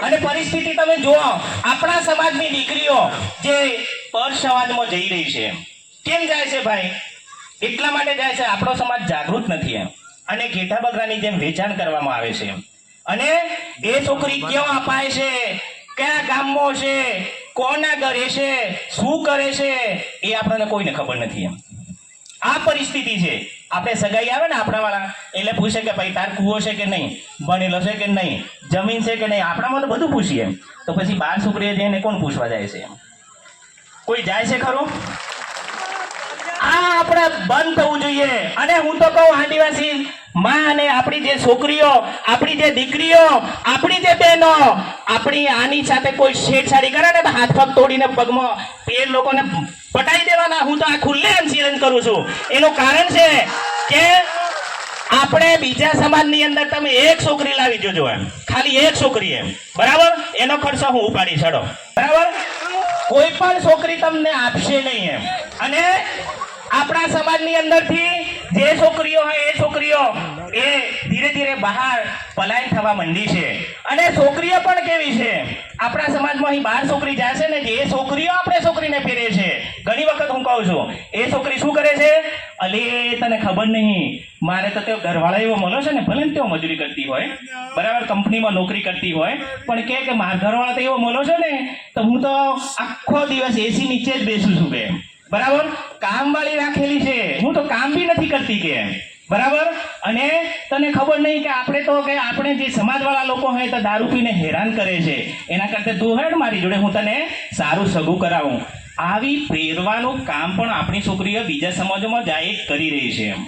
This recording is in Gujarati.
અને પરિસ્થિતિ તમે જુઓ, આપણા સમાજની દીકરીઓ જે પર સમાજમાં જઈ રહી છે, કેમ જાય છે ભાઈ? એટલા માટે જાય છે આપણો સમાજ જાગૃત નથી એમ, અને ઘેટા બકરાની જેમ વેચાણ કરવામાં આવે છે. અને એ છોકરી ક્યાં અપાય છે, કયા ગામમાં છે, કોના ઘરે છે, શું કરે છે, એ આપણને કોઈને ખબર નથી એમ. આ પરિસ્થિતિ છે. આપણે સગાઈ આવે ને આપણા વાળા, એટલે પૂછે કે ભાઈ તાર કુવો છે કે નહીં, ભણેલો છે કે નહીં, જમીન છે કે નહીં, આપણામાં તો બધું પૂછીએ એમ. તો પછી 12 છોકરીએ જઈને કોણ પૂછવા જાય છે એમ? કોઈ જાય છે ખરું? આ આપણે બંધ થવું જોઈએ. અને હું તો કહું આદિવાસી માં અને આપણી જે છોકરીઓ, આપણી જે દીકરીઓ, આપણી જે બહેનો, આપણી આની સાથે કોઈ છેડછાડી કરે ને તો હાથ પગ તોડીને પગમાં એ લોકોને પટાઈ દેવાના. હું તો આ ખુલ્લેઆમ ચેલેન્જ કરું છું. એનું કારણ છે કે આપણે બીજા સમાજની અંદર તમે એક છોકરી લાવી જોજો એમ, ખાલી એક છોકરી એમ, બરાબર? એનો ખર્ચો હું ઉપાડી છોડો, બરાબર? કોઈ પણ છોકરી તમને આપશે નહીં એમ. અને આપણા સમાજની અંદરથી જે છોકરીઓ હોય એ છોકરીઓ એ ધીરે ધીરે બહાર પલાયન થવા માંડી છે. અને છોકરીઓ પણ કેવી છે, આપણા સમાજમાં અહીં 12 છોકરી જાય છે ને, જે છોકરીઓ આપણે છોકરીને ફેરે છે, ઘણી વખત હું કહું છું, એ છોકરી શું કરે છે? અલે તને ખબર નહીં, મારે તો તે ઘરવાળા એવો મળો છે ને, ભલે ને તેઓ મજૂરી કરતી હોય, બરાબર, કંપનીમાં નોકરી કરતી હોય, પણ કે મારા ઘરવાળા તો એવો મળો છે ને, તો હું તો આખો દિવસ એસી નીચે જ બેસું છું કે, બરાબર, કામવાળી રાખેલી છે, હું તો કામ બી નથી કરતી કે, બરાબર. અને તને ખબર નહીં કે આપણે તો કે આપણે જે સમાજવાળા લોકો હોય તો દારૂ પીને હેરાન કરે છે, એના કરતા તું હેડ મારી જોડે, હું તને સારું સગું કરાવું. આવી પ્રેરવાનું કામ પણ આપણી છોકરીઓ બીજા સમાજોમાં જાય કરી રહી છે એમ.